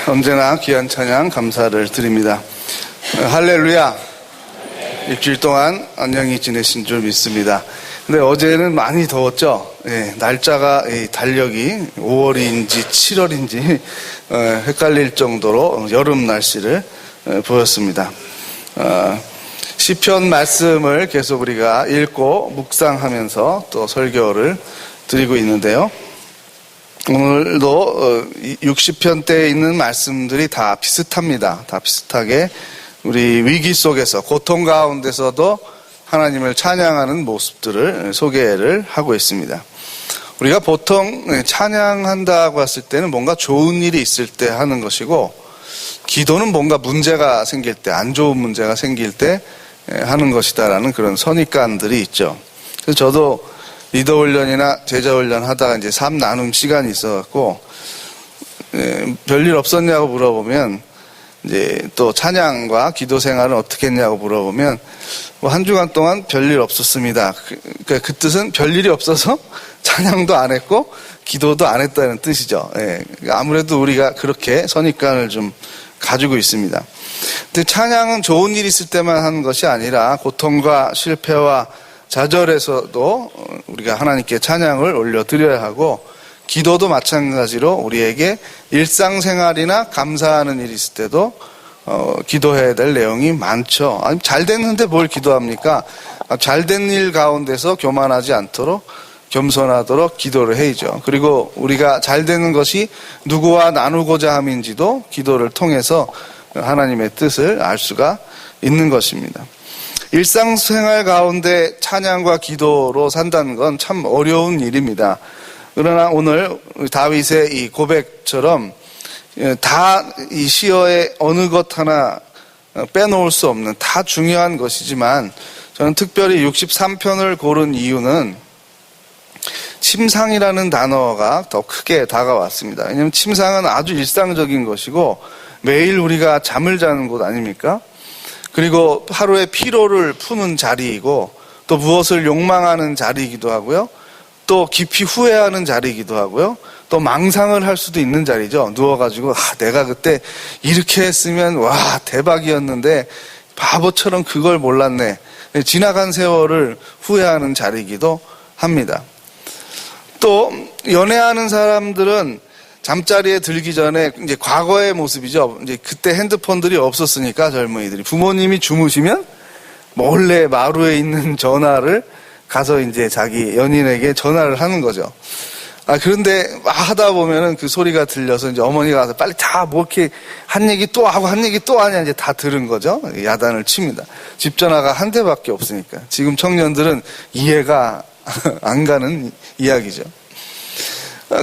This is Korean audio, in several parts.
언제나 귀한 찬양 감사를 드립니다. 할렐루야. 일주일 동안 안녕히 지내신 줄 믿습니다. 근데 어제는 많이 더웠죠. 날짜가 달력이 5월인지 7월인지 헷갈릴 정도로 여름 날씨를 보였습니다. 시편 말씀을 계속 우리가 읽고 묵상하면서 또 설교를 드리고 있는데요. 오늘도 60편 때에 있는 말씀들이 다 비슷합니다. 다 비슷하게 우리 위기 속에서 고통 가운데서도 하나님을 찬양하는 모습들을 소개를 하고 있습니다. 우리가 보통 찬양한다고 했을 때는 뭔가 좋은 일이 있을 때 하는 것이고, 기도는 뭔가 문제가 생길 때, 안 좋은 문제가 생길 때 하는 것이다라는 그런 선입관들이 있죠. 그래서 저도 리더 훈련이나 제자 훈련 하다가 이제 삶 나눔 시간이 있어갖고, 별일 없었냐고 물어보면, 이제 또 찬양과 기도 생활은 어떻게 했냐고 물어보면, 뭐 한 주간 동안 별일 없었습니다. 그 뜻은 별일이 없어서 찬양도 안 했고, 기도도 안 했다는 뜻이죠. 아무래도 우리가 그렇게 선입관을 좀 가지고 있습니다. 근데 찬양은 좋은 일이 있을 때만 하는 것이 아니라, 고통과 실패와 좌절에서도 우리가 하나님께 찬양을 올려드려야 하고, 기도도 마찬가지로 우리에게 일상생활이나 감사하는 일이 있을 때도 기도해야 될 내용이 많죠. 아니, 잘 됐는데 뭘 기도합니까? 잘된 일 가운데서 교만하지 않도록 겸손하도록 기도를 해야죠. 그리고 우리가 잘 되는 것이 누구와 나누고자 함인지도 기도를 통해서 하나님의 뜻을 알 수가 있는 것입니다. 일상생활 가운데 찬양과 기도로 산다는 건 참 어려운 일입니다. 그러나 오늘 다윗의 이 고백처럼 다 이 시어의 어느 것 하나 빼놓을 수 없는, 다 중요한 것이지만, 저는 특별히 63편을 고른 이유는 침상이라는 단어가 더 크게 다가왔습니다. 왜냐하면 침상은 아주 일상적인 것이고 매일 우리가 잠을 자는 곳 아닙니까? 그리고 하루의 피로를 푸는 자리이고, 또 무엇을 욕망하는 자리이기도 하고요, 또 깊이 후회하는 자리이기도 하고요, 또 망상을 할 수도 있는 자리죠. 누워가지고 내가 그때 이렇게 했으면 와 대박이었는데 바보처럼 그걸 몰랐네, 지나간 세월을 후회하는 자리이기도 합니다. 또 연애하는 사람들은 잠자리에 들기 전에 이제 과거의 모습이죠. 이제 그때 핸드폰들이 없었으니까 젊은이들이 부모님이 주무시면 몰래 마루에 있는 전화를 가서 이제 자기 연인에게 전화를 하는 거죠. 그런데 하다 보면은 그 소리가 들려서 이제 어머니가 가서 빨리 다 뭐 이렇게 한 얘기 또 하고 한 얘기 또 하냐, 이제 다 들은 거죠. 야단을 칩니다. 집 전화가 한 대밖에 없으니까. 지금 청년들은 이해가 안 가는 이야기죠.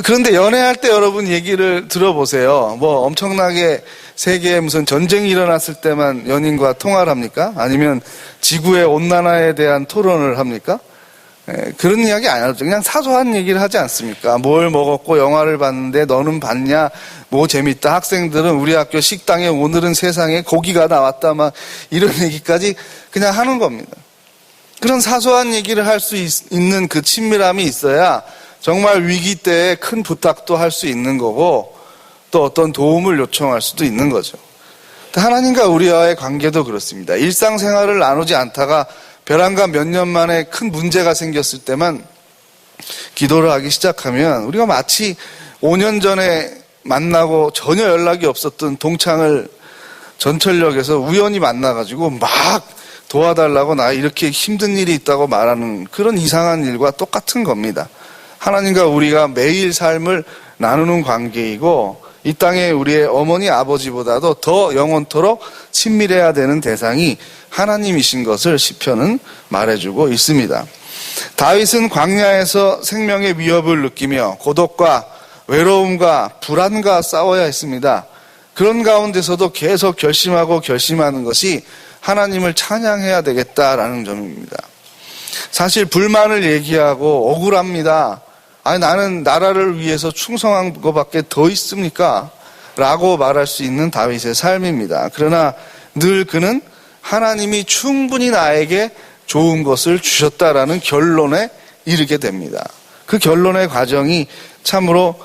그런데 연애할 때 여러분 얘기를 들어보세요. 뭐 엄청나게 세계에 무슨 전쟁이 일어났을 때만 연인과 통화를 합니까? 아니면 지구의 온난화에 대한 토론을 합니까? 그런 이야기 안 하죠. 그냥 사소한 얘기를 하지 않습니까? 뭘 먹었고 영화를 봤는데 너는 봤냐? 뭐 재밌다. 학생들은 우리 학교 식당에 오늘은 세상에 고기가 나왔다. 막 이런 얘기까지 그냥 하는 겁니다. 그런 사소한 얘기를 할 수 있는 그 친밀함이 있어야 정말 위기 때에 큰 부탁도 할 수 있는 거고, 또 어떤 도움을 요청할 수도 있는 거죠. 하나님과 우리와의 관계도 그렇습니다. 일상생활을 나누지 않다가 벼랑간 몇 년 만에 큰 문제가 생겼을 때만 기도를 하기 시작하면 우리가 마치 5년 전에 만나고 전혀 연락이 없었던 동창을 전철역에서 우연히 만나가지고 막 도와달라고 나 이렇게 힘든 일이 있다고 말하는 그런 이상한 일과 똑같은 겁니다. 하나님과 우리가 매일 삶을 나누는 관계이고, 이 땅에 우리의 어머니 아버지보다도 더 영원토록 친밀해야 되는 대상이 하나님이신 것을 시편은 말해주고 있습니다. 다윗은 광야에서 생명의 위협을 느끼며 고독과 외로움과 불안과 싸워야 했습니다. 그런 가운데서도 계속 결심하는 것이 하나님을 찬양해야 되겠다라는 점입니다. 사실 불만을 얘기하고 억울합니다. 나는 나라를 위해서 충성한 것밖에 더 있습니까? 라고 말할 수 있는 다윗의 삶입니다. 그러나 늘 그는 하나님이 충분히 나에게 좋은 것을 주셨다라는 결론에 이르게 됩니다. 그 결론의 과정이 참으로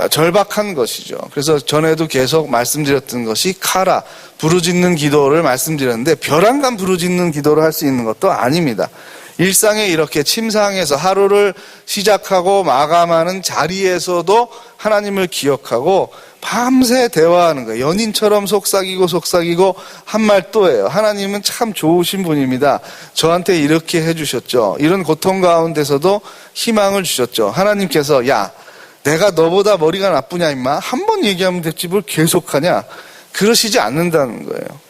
절박한 것이죠. 그래서 전에도 계속 말씀드렸던 것이 카라, 부르짖는 기도를 말씀드렸는데 벼랑간 부르짖는 기도를 할 수 있는 것도 아닙니다. 일상에 이렇게 침상에서 하루를 시작하고 마감하는 자리에서도 하나님을 기억하고 밤새 대화하는 거예요. 연인처럼 속삭이고 한 말 또 해요. 하나님은 참 좋으신 분입니다. 저한테 이렇게 해주셨죠. 이런 고통 가운데서도 희망을 주셨죠. 하나님께서 야, 내가 너보다 머리가 나쁘냐 임마? 한 번 얘기하면 됐지 뭘 계속하냐? 그러시지 않는다는 거예요.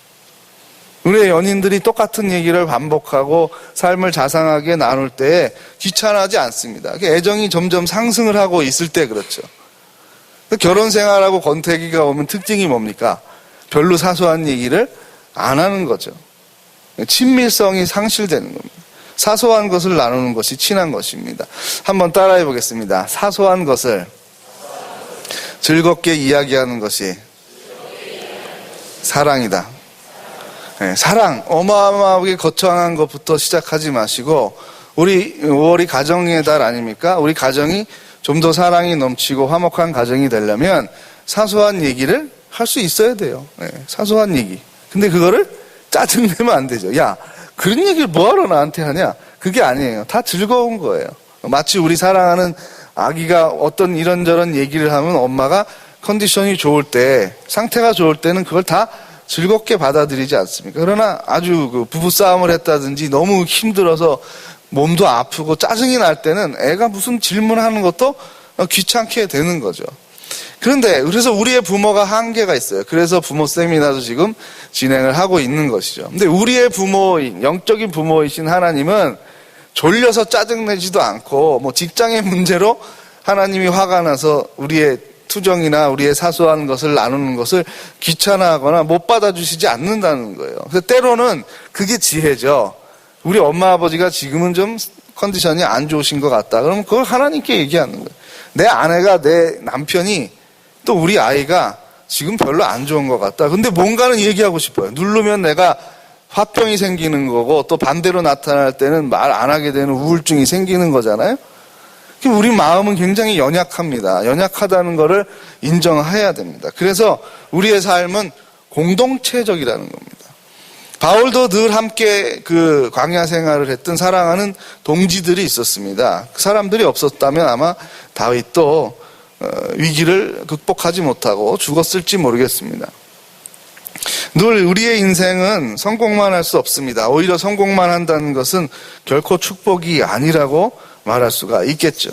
우리의 연인들이 똑같은 얘기를 반복하고 삶을 자상하게 나눌 때에 귀찮아하지 않습니다. 애정이 점점 상승을 하고 있을 때 그렇죠. 결혼 생활하고 권태기가 오면 특징이 뭡니까? 별로 사소한 얘기를 안 하는 거죠. 친밀성이 상실되는 겁니다. 사소한 것을 나누는 것이 친한 것입니다. 한번 따라해 보겠습니다. 사소한 것을 즐겁게 이야기하는 것이 사랑이다. 네, 사랑, 어마어마하게 거창한 것부터 시작하지 마시고 우리 5월이 가정의 달 아닙니까? 우리 가정이 좀 더 사랑이 넘치고 화목한 가정이 되려면 사소한 얘기를 할 수 있어야 돼요. 네, 사소한 얘기. 근데 그거를 짜증내면 안 되죠. 야, 그런 얘기를 뭐하러 나한테 하냐? 그게 아니에요. 다 즐거운 거예요. 마치 우리 사랑하는 아기가 어떤 이런저런 얘기를 하면 엄마가 컨디션이 좋을 때, 상태가 좋을 때는 그걸 다 즐겁게 받아들이지 않습니까? 그러나 아주 그 부부싸움을 했다든지 너무 힘들어서 몸도 아프고 짜증이 날 때는 애가 무슨 질문하는 것도 귀찮게 되는 거죠. 그런데 그래서 우리의 부모가 한계가 있어요. 그래서 부모 세미나도 지금 진행을 하고 있는 것이죠. 근데 우리의 부모인, 영적인 부모이신 하나님은 졸려서 짜증내지도 않고 뭐 직장의 문제로 하나님이 화가 나서 우리의 투정이나 우리의 사소한 것을 나누는 것을 귀찮아하거나 못 받아주시지 않는다는 거예요. 그래서 때로는 그게 지혜죠. 우리 엄마 아버지가 지금은 좀 컨디션이 안 좋으신 것 같다. 그러면 그걸 하나님께 얘기하는 거예요. 내 아내가, 내 남편이, 또 우리 아이가 지금 별로 안 좋은 것 같다. 근데 뭔가는 얘기하고 싶어요. 누르면 내가 화병이 생기는 거고 또 반대로 나타날 때는 말 안 하게 되는 우울증이 생기는 거잖아요. 우리 마음은 굉장히 연약합니다. 연약하다는 것을 인정해야 됩니다. 그래서 우리의 삶은 공동체적이라는 겁니다. 바울도 늘 함께 그 광야 생활을 했던 사랑하는 동지들이 있었습니다. 그 사람들이 없었다면 아마 다윗도 위기를 극복하지 못하고 죽었을지 모르겠습니다. 늘 우리의 인생은 성공만 할 수 없습니다. 오히려 성공만 한다는 것은 결코 축복이 아니라고 말할 수가 있겠죠.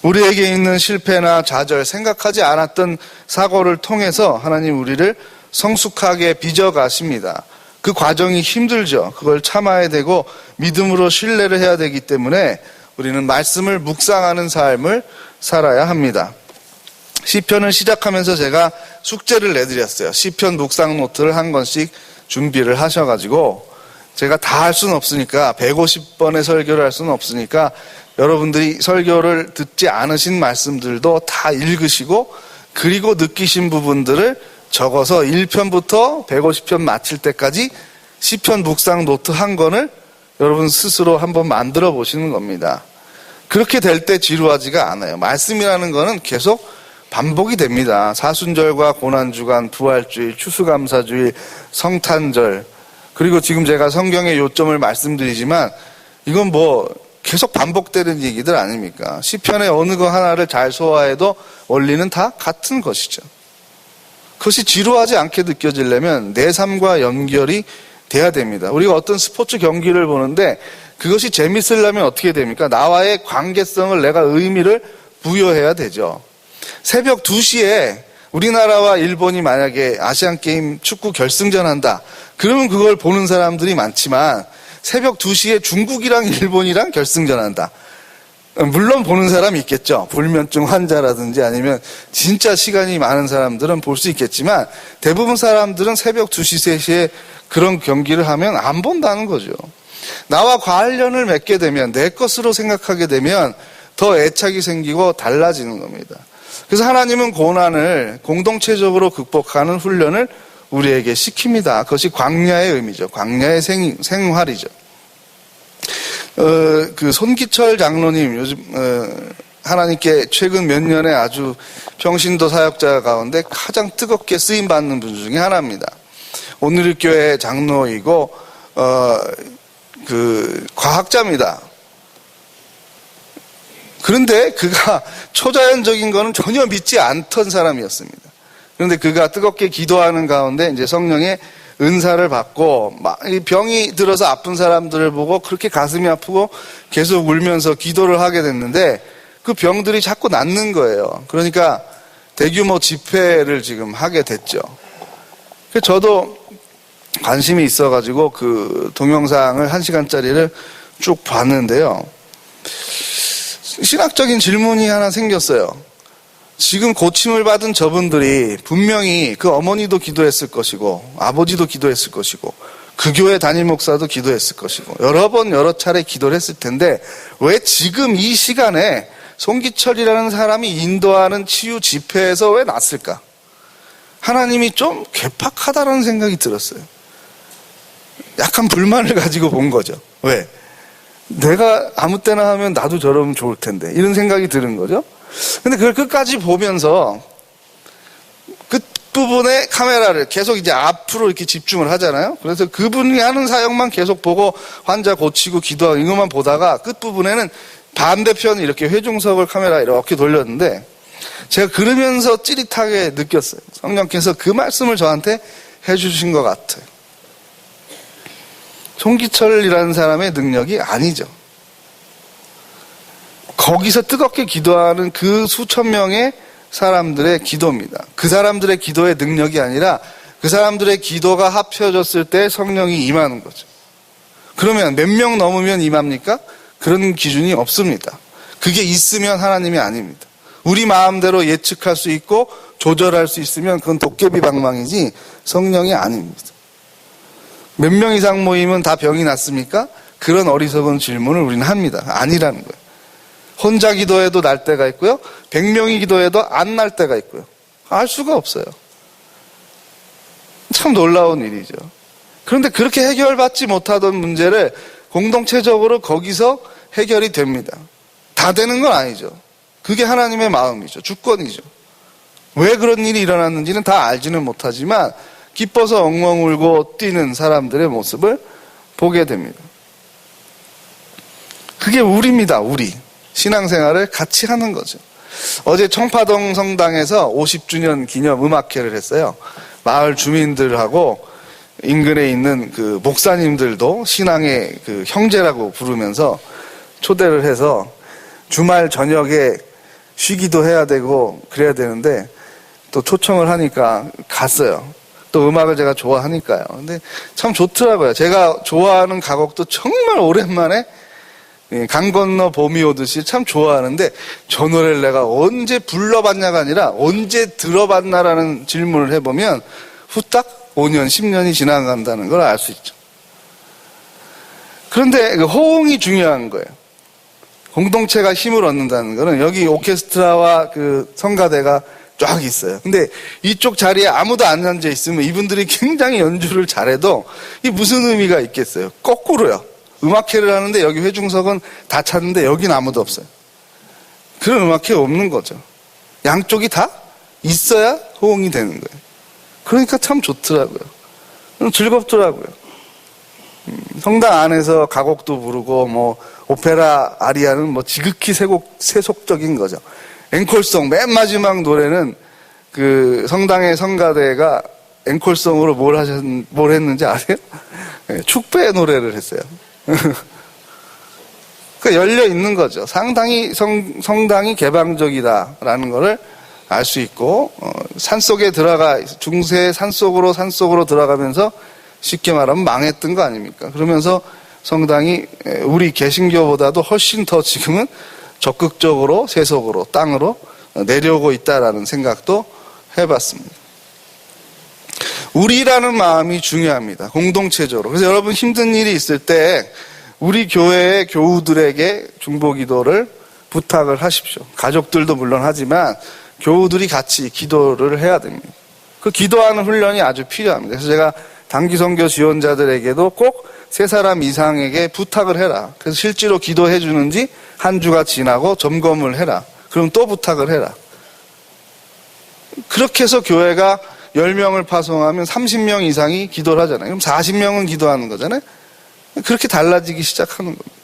우리에게 있는 실패나 좌절, 생각하지 않았던 사고를 통해서 하나님 우리를 성숙하게 빚어가십니다. 그 과정이 힘들죠. 그걸 참아야 되고 믿음으로 신뢰를 해야 되기 때문에 우리는 말씀을 묵상하는 삶을 살아야 합니다. 시편을 시작하면서 제가 숙제를 내드렸어요. 시편 묵상 노트를 한 권씩 준비를 하셔가지고 제가 다 할 수는 없으니까 150번의 설교를 할 수는 없으니까 여러분들이 설교를 듣지 않으신 말씀들도 다 읽으시고 그리고 느끼신 부분들을 적어서 1편부터 150편 마칠 때까지 시편 묵상 노트 한 권을 여러분 스스로 한번 만들어 보시는 겁니다. 그렇게 될 때 지루하지가 않아요. 말씀이라는 거는 계속 반복이 됩니다. 사순절과 고난주간, 부활주일, 추수감사주일, 성탄절, 그리고 지금 제가 성경의 요점을 말씀드리지만 이건 뭐 계속 반복되는 얘기들 아닙니까? 시편의 어느 거 하나를 잘 소화해도 원리는 다 같은 것이죠. 그것이 지루하지 않게 느껴지려면 내 삶과 연결이 돼야 됩니다. 우리가 어떤 스포츠 경기를 보는데 그것이 재밌으려면 어떻게 됩니까? 나와의 관계성을 내가 의미를 부여해야 되죠. 새벽 2시에 우리나라와 일본이 만약에 아시안게임 축구 결승전 한다. 그러면 그걸 보는 사람들이 많지만 새벽 2시에 중국이랑 일본이랑 결승전 한다. 물론 보는 사람이 있겠죠. 불면증 환자라든지 아니면 진짜 시간이 많은 사람들은 볼 수 있겠지만 대부분 사람들은 새벽 2시, 3시에 그런 경기를 하면 안 본다는 거죠. 나와 관련을 맺게 되면 내 것으로 생각하게 되면 더 애착이 생기고 달라지는 겁니다. 그래서 하나님은 고난을 공동체적으로 극복하는 훈련을 우리에게 시킵니다. 그것이 광야의 의미죠. 광야의 생활이죠. 그 손기철 장로님 요즘 하나님께 최근 몇 년에 아주 평신도 사역자 가운데 가장 뜨겁게 쓰임받는 분 중에 하나입니다. 오늘일교회 장로이고 과학자입니다. 그런데 그가 초자연적인 거는 전혀 믿지 않던 사람이었습니다. 그런데 그가 뜨겁게 기도하는 가운데 이제 성령의 은사를 받고 병이 들어서 아픈 사람들을 보고 그렇게 가슴이 아프고 계속 울면서 기도를 하게 됐는데 그 병들이 자꾸 낫는 거예요. 그러니까 대규모 집회를 지금 하게 됐죠. 그래서 저도 관심이 있어가지고 그 동영상을 1시간짜리를 쭉 봤는데요. 신학적인 질문이 하나 생겼어요. 지금 고침을 받은 저분들이 분명히 그 어머니도 기도했을 것이고 아버지도 기도했을 것이고 그 교회 담임 목사도 기도했을 것이고 여러 번 여러 차례 기도를 했을 텐데 왜 지금 이 시간에 송기철이라는 사람이 인도하는 치유 집회에서 왜 났을까? 하나님이 좀 괴팍하다라는 생각이 들었어요. 약간 불만을 가지고 본 거죠. 왜? 내가 아무 때나 하면 나도 저러면 좋을 텐데 이런 생각이 드는 거죠. 근데 그걸 끝까지 보면서 끝부분에 카메라를 계속 이제 앞으로 이렇게 집중을 하잖아요. 그래서 그분이 하는 사역만 계속 보고 환자 고치고 기도하고 이것만 보다가 끝부분에는 반대편 이렇게 회중석을 카메라 이렇게 돌렸는데 제가 그러면서 찌릿하게 느꼈어요. 성령께서 그 말씀을 저한테 해주신 것 같아요. 송기철이라는 사람의 능력이 아니죠. 거기서 뜨겁게 기도하는 그 수천 명의 사람들의 기도입니다. 그 사람들의 기도의 능력이 아니라 그 사람들의 기도가 합쳐졌을 때 성령이 임하는 거죠. 그러면 몇 명 넘으면 임합니까? 그런 기준이 없습니다. 그게 있으면 하나님이 아닙니다. 우리 마음대로 예측할 수 있고 조절할 수 있으면 그건 도깨비 방망이지 성령이 아닙니다. 몇 명 이상 모이면 다 병이 났습니까? 그런 어리석은 질문을 우리는 합니다. 아니라는 거예요. 혼자 기도해도 날 때가 있고요. 100명이 기도해도 안 날 때가 있고요. 알 수가 없어요. 참 놀라운 일이죠. 그런데 그렇게 해결받지 못하던 문제를 공동체적으로 거기서 해결이 됩니다. 다 되는 건 아니죠. 그게 하나님의 마음이죠. 주권이죠. 왜 그런 일이 일어났는지는 다 알지는 못하지만 기뻐서 엉엉 울고 뛰는 사람들의 모습을 보게 됩니다. 그게 우리입니다. 우리. 신앙생활을 같이 하는 거죠. 어제 청파동 성당에서 50주년 기념 음악회를 했어요. 마을 주민들하고 인근에 있는 그 목사님들도 신앙의 그 형제라고 부르면서 초대를 해서 주말 저녁에 쉬기도 해야 되고 그래야 되는데 또 초청을 하니까 갔어요. 또 음악을 제가 좋아하니까요. 근데 참 좋더라고요. 제가 좋아하는 가곡도 정말 오랜만에 강 건너 봄이 오듯이 참 좋아하는데 저 노래를 내가 언제 불러봤냐가 아니라 언제 들어봤나라는 질문을 해보면 후딱 5년, 10년이 지나간다는 걸 알 수 있죠. 그런데 그 호응이 중요한 거예요. 공동체가 힘을 얻는다는 거는 여기 오케스트라와 그 성가대가 쫙 있어요. 근데 이쪽 자리에 아무도 안 앉아 있으면 이분들이 굉장히 연주를 잘해도 이게 무슨 의미가 있겠어요? 거꾸로요. 음악회를 하는데 여기 회중석은 다 찼는데 여긴 아무도 없어요. 그런 음악회 없는 거죠. 양쪽이 다 있어야 호응이 되는 거예요. 그러니까 참 좋더라고요. 즐겁더라고요. 성당 안에서 가곡도 부르고 뭐 오페라 아리아는 뭐 지극히 세속적인 거죠. 앵콜송 맨 마지막 노래는 그 성당의 성가대가 앵콜송으로 뭘 했는지 아세요? 축배 노래를 했어요. 그 열려 있는 거죠. 상당히 성당이 개방적이다라는 것을 알 수 있고 산속에 중세 산속으로 들어가면서 쉽게 말하면 망했던 거 아닙니까? 그러면서 성당이 우리 개신교보다도 훨씬 더 지금은 적극적으로 세속으로 땅으로 내려오고 있다라는 생각도 해봤습니다. 우리라는 마음이 중요합니다. 공동체적으로. 그래서 여러분 힘든 일이 있을 때 우리 교회의 교우들에게 중보기도를 부탁을 하십시오. 가족들도 물론 하지만 교우들이 같이 기도를 해야 됩니다. 그 기도하는 훈련이 아주 필요합니다. 그래서 제가 단기선교 지원자들에게도 꼭 3사람 이상에게 부탁을 해라. 그래서 실제로 기도해 주는지 한 주가 지나고 점검을 해라. 그럼 또 부탁을 해라. 그렇게 해서 교회가 10명을 파송하면 30명 이상이 기도를 하잖아요. 그럼 40명은 기도하는 거잖아요. 그렇게 달라지기 시작하는 겁니다.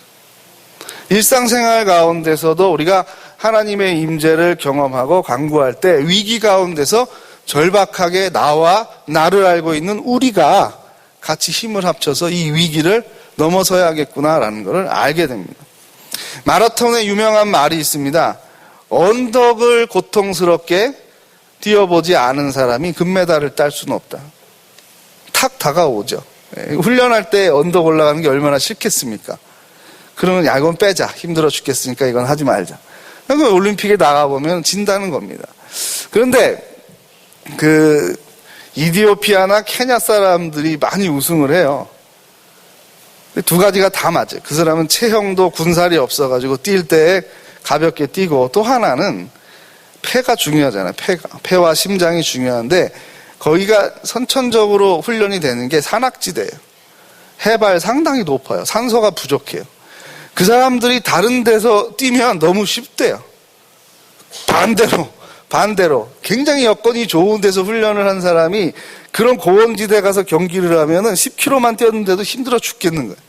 일상생활 가운데서도 우리가 하나님의 임재를 경험하고 간구할 때 위기 가운데서 절박하게 나와 나를 알고 있는 우리가 같이 힘을 합쳐서 이 위기를 넘어서야겠구나라는 것을 알게 됩니다. 마라톤에 유명한 말이 있습니다. 언덕을 고통스럽게 뛰어보지 않은 사람이 금메달을 딸 수는 없다. 탁 다가오죠. 훈련할 때 언덕 올라가는 게 얼마나 싫겠습니까? 그러면 야, 이건 빼자. 힘들어 죽겠으니까 이건 하지 말자. 그러니까 올림픽에 나가보면 진다는 겁니다. 그런데 이디오피아나 케냐 사람들이 많이 우승을 해요. 두 가지가 다 맞아요. 그 사람은 체형도 군살이 없어가지고 뛸 때 가볍게 뛰고, 또 하나는 폐가 중요하잖아요. 폐와 심장이 중요한데 거기가 선천적으로 훈련이 되는 게 산악지대예요. 해발 상당히 높아요. 산소가 부족해요. 그 사람들이 다른 데서 뛰면 너무 쉽대요. 반대로 굉장히 여건이 좋은 데서 훈련을 한 사람이 그런 고원지대 가서 경기를 하면은 10km만 뛰었는데도 힘들어 죽겠는 거예요.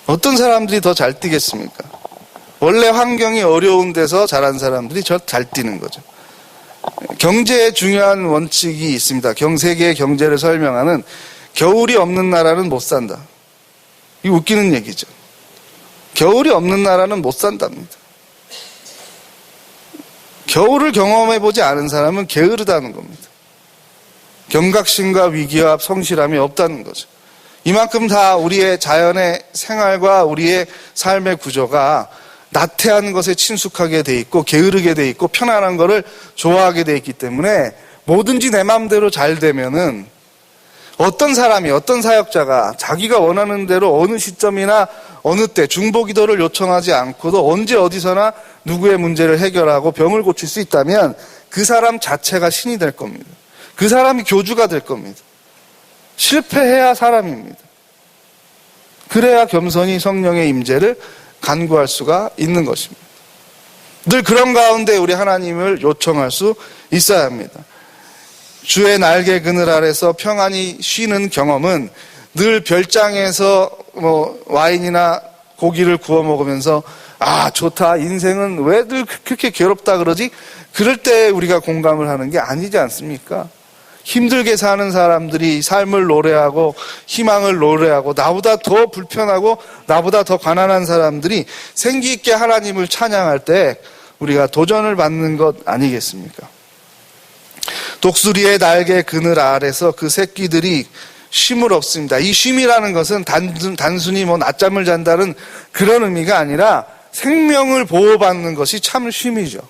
어떤 사람들이 더 잘 뛰겠습니까? 원래 환경이 어려운 데서 잘한 사람들이 잘 뛰는 거죠. 경제에 중요한 원칙이 있습니다. 세계의 경제를 설명하는 겨울이 없는 나라는 못 산다. 이 웃기는 얘기죠. 겨울이 없는 나라는 못 산답니다. 겨울을 경험해보지 않은 사람은 게으르다는 겁니다. 경각심과 위기와 성실함이 없다는 거죠. 이만큼 다 우리의 자연의 생활과 우리의 삶의 구조가 나태한 것에 친숙하게 돼 있고 게으르게 돼 있고 편안한 거를 좋아하게 돼 있기 때문에 뭐든지 내 마음대로 잘 되면은 어떤 사람이, 어떤 사역자가 자기가 원하는 대로 어느 시점이나 어느 때 중보기도를 요청하지 않고도 언제 어디서나 누구의 문제를 해결하고 병을 고칠 수 있다면 그 사람 자체가 신이 될 겁니다. 그 사람이 교주가 될 겁니다. 실패해야 사람입니다. 그래야 겸손히 성령의 임재를 간구할 수가 있는 것입니다. 늘 그런 가운데 우리 하나님을 요청할 수 있어야 합니다. 주의 날개 그늘 아래서 평안히 쉬는 경험은 늘 별장에서 와인이나 고기를 구워 먹으면서 아 좋다, 인생은 왜 늘 그렇게 괴롭다 그러지? 그럴 때 우리가 공감을 하는 게 아니지 않습니까? 힘들게 사는 사람들이 삶을 노래하고 희망을 노래하고 나보다 더 불편하고 나보다 더 가난한 사람들이 생기 있게 하나님을 찬양할 때 우리가 도전을 받는 것 아니겠습니까? 독수리의 날개 그늘 아래서 그 새끼들이 쉼을 얻습니다. 이 쉼이라는 것은 단순히 낮잠을 잔다는 그런 의미가 아니라 생명을 보호받는 것이 참 쉼이죠.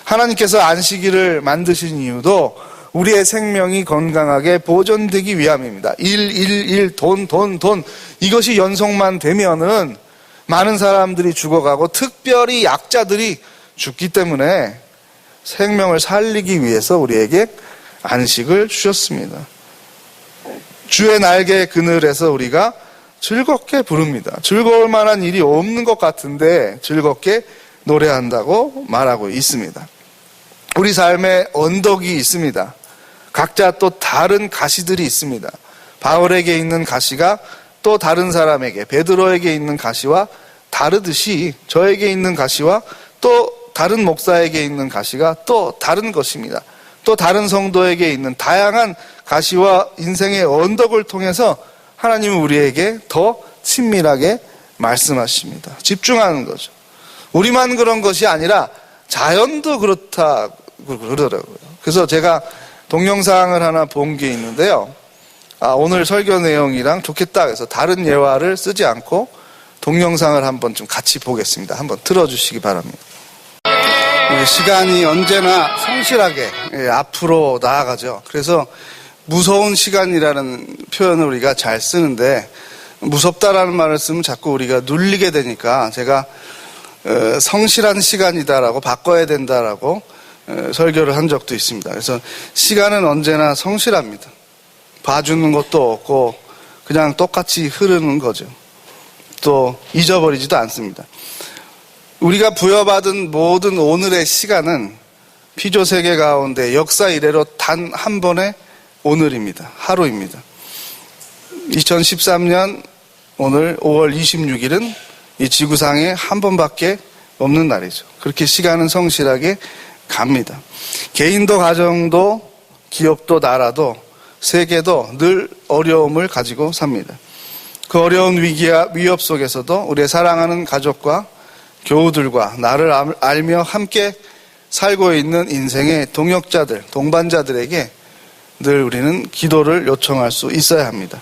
하나님께서 안식일을 만드신 이유도 우리의 생명이 건강하게 보존되기 위함입니다. 돈. 이것이 연속만 되면은 많은 사람들이 죽어가고 특별히 약자들이 죽기 때문에 생명을 살리기 위해서 우리에게 안식을 주셨습니다. 주의 날개 그늘에서 우리가 즐겁게 부릅니다. 즐거울 만한 일이 없는 것 같은데 즐겁게 노래한다고 말하고 있습니다. 우리 삶에 언덕이 있습니다. 각자 또 다른 가시들이 있습니다. 바울에게 있는 가시가 또 다른 사람에게, 베드로에게 있는 가시와 다르듯이 저에게 있는 가시와 또 다른 목사에게 있는 가시가 또 다른 것입니다. 또 다른 성도에게 있는 다양한 가시와 인생의 언덕을 통해서 하나님은 우리에게 더 친밀하게 말씀하십니다. 집중하는 거죠. 우리만 그런 것이 아니라 자연도 그렇다고 그러더라고요. 그래서 제가 동영상을 하나 본 게 있는데요. 오늘 설교 내용이랑 좋겠다 해서 다른 예화를 쓰지 않고 동영상을 한번 좀 같이 보겠습니다. 한번 틀어주시기 바랍니다. 시간이 언제나 성실하게 앞으로 나아가죠. 그래서 무서운 시간이라는 표현을 우리가 잘 쓰는데 무섭다라는 말을 쓰면 자꾸 우리가 눌리게 되니까 제가 성실한 시간이다라고 바꿔야 된다라고 설교를 한 적도 있습니다. 그래서 시간은 언제나 성실합니다. 봐주는 것도 없고 그냥 똑같이 흐르는 거죠. 또 잊어버리지도 않습니다. 우리가 부여받은 모든 오늘의 시간은 피조세계 가운데 역사 이래로 단 한 번의 오늘입니다. 하루입니다. 2013년 오늘 5월 26일은 이 지구상에 한 번밖에 없는 날이죠. 그렇게 시간은 성실하게 갑니다. 개인도 가정도 기업도 나라도 세계도 늘 어려움을 가지고 삽니다. 그 어려운 위기와 위협 속에서도 우리의 사랑하는 가족과 교우들과 나를 알며 함께 살고 있는 인생의 동역자들, 동반자들에게 늘 우리는 기도를 요청할 수 있어야 합니다.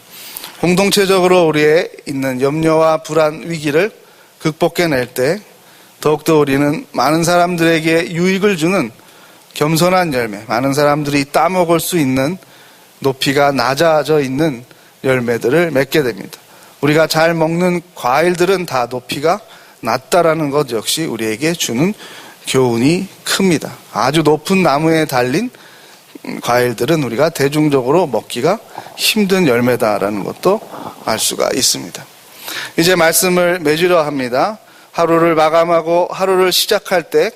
공동체적으로 우리의 있는 염려와 불안, 위기를 극복해낼 때 더욱더 우리는 많은 사람들에게 유익을 주는 겸손한 열매, 많은 사람들이 따먹을 수 있는 높이가 낮아져 있는 열매들을 맺게 됩니다. 우리가 잘 먹는 과일들은 다 높이가 낮다라는 것 역시 우리에게 주는 교훈이 큽니다. 아주 높은 나무에 달린 과일들은 우리가 대중적으로 먹기가 힘든 열매다라는 것도 알 수가 있습니다. 이제 말씀을 맺으려 합니다. 하루를 마감하고 하루를 시작할 때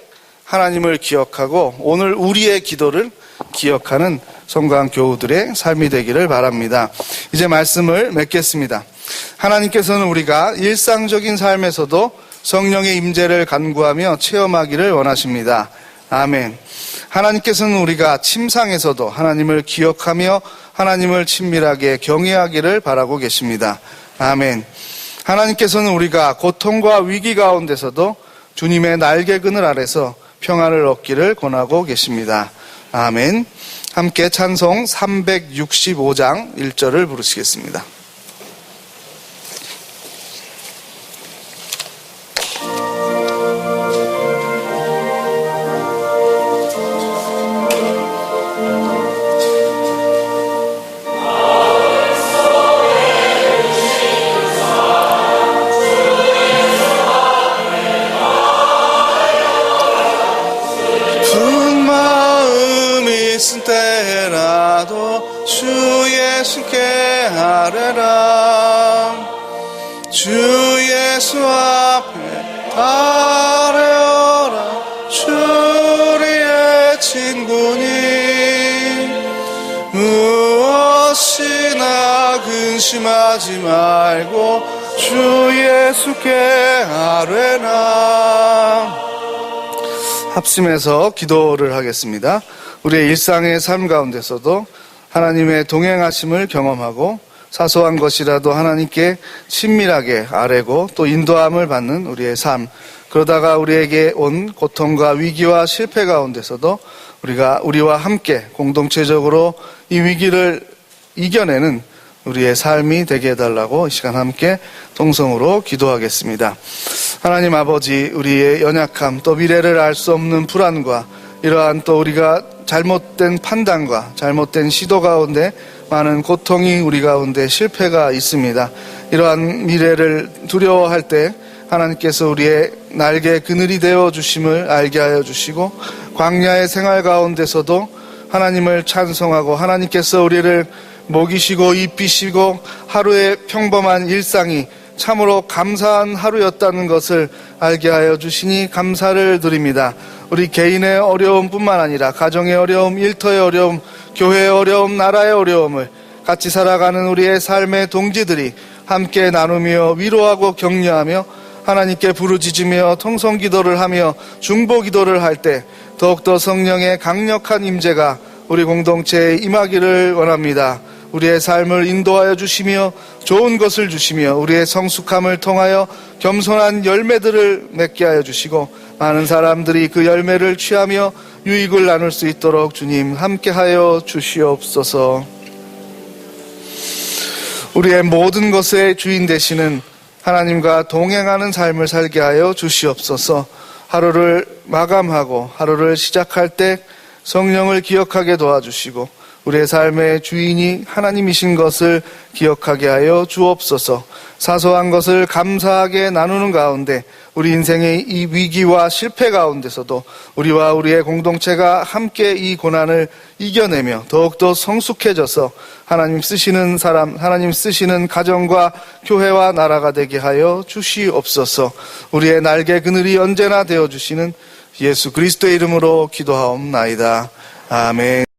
하나님을 기억하고 오늘 우리의 기도를 기억하는 성도한 교우들의 삶이 되기를 바랍니다. 이제 말씀을 맺겠습니다. 하나님께서는 우리가 일상적인 삶에서도 성령의 임재를 간구하며 체험하기를 원하십니다. 아멘. 하나님께서는 우리가 침상에서도 하나님을 기억하며 하나님을 친밀하게 경외하기를 바라고 계십니다. 아멘. 하나님께서는 우리가 고통과 위기 가운데서도 주님의 날개 그늘 아래서 평안을 얻기를 권하고 계십니다. 아멘. 함께 찬송 365장 1절을 부르시겠습니다. 때라도 주 예수께 아뢰라. 주 예수 앞에 아뢰어라. 주 우리의 친구니 무엇이나 근심하지 말고 주 예수께 아뢰라. 합심해서 기도를 하겠습니다. 우리의 일상의 삶 가운데서도 하나님의 동행하심을 경험하고 사소한 것이라도 하나님께 친밀하게 아뢰고 또 인도함을 받는 우리의 삶, 그러다가 우리에게 온 고통과 위기와 실패 가운데서도 우리와 함께 공동체적으로 이 위기를 이겨내는 우리의 삶이 되게 해달라고 이 시간 함께 동성으로 기도하겠습니다. 하나님 아버지, 우리의 연약함 또 미래를 알 수 없는 불안과 이러한 또 우리가 잘못된 판단과 잘못된 시도 가운데 많은 고통이 우리 가운데 실패가 있습니다. 이러한 미래를 두려워할 때 하나님께서 우리의 날개 그늘이 되어 주심을 알게 하여 주시고 광야의 생활 가운데서도 하나님을 찬송하고 하나님께서 우리를 먹이시고 입히시고 하루의 평범한 일상이 참으로 감사한 하루였다는 것을 알게 하여 주시니 감사를 드립니다. 우리 개인의 어려움뿐만 아니라 가정의 어려움, 일터의 어려움, 교회의 어려움, 나라의 어려움을 같이 살아가는 우리의 삶의 동지들이 함께 나누며 위로하고 격려하며 하나님께 부르짖으며 통성기도를 하며 중보기도를 할 때 더욱더 성령의 강력한 임재가 우리 공동체에 임하기를 원합니다. 우리의 삶을 인도하여 주시며 좋은 것을 주시며 우리의 성숙함을 통하여 겸손한 열매들을 맺게 하여 주시고 많은 사람들이 그 열매를 취하며 유익을 나눌 수 있도록 주님 함께하여 주시옵소서. 우리의 모든 것의 주인 되시는 하나님과 동행하는 삶을 살게 하여 주시옵소서. 하루를 마감하고 하루를 시작할 때 성령을 기억하게 도와주시고 우리의 삶의 주인이 하나님이신 것을 기억하게 하여 주옵소서. 사소한 것을 감사하게 나누는 가운데 우리 인생의 이 위기와 실패 가운데서도 우리와 우리의 공동체가 함께 이 고난을 이겨내며 더욱더 성숙해져서 하나님 쓰시는 사람, 하나님 쓰시는 가정과 교회와 나라가 되게 하여 주시옵소서. 우리의 날개 그늘이 언제나 되어주시는 예수 그리스도의 이름으로 기도하옵나이다. 아멘.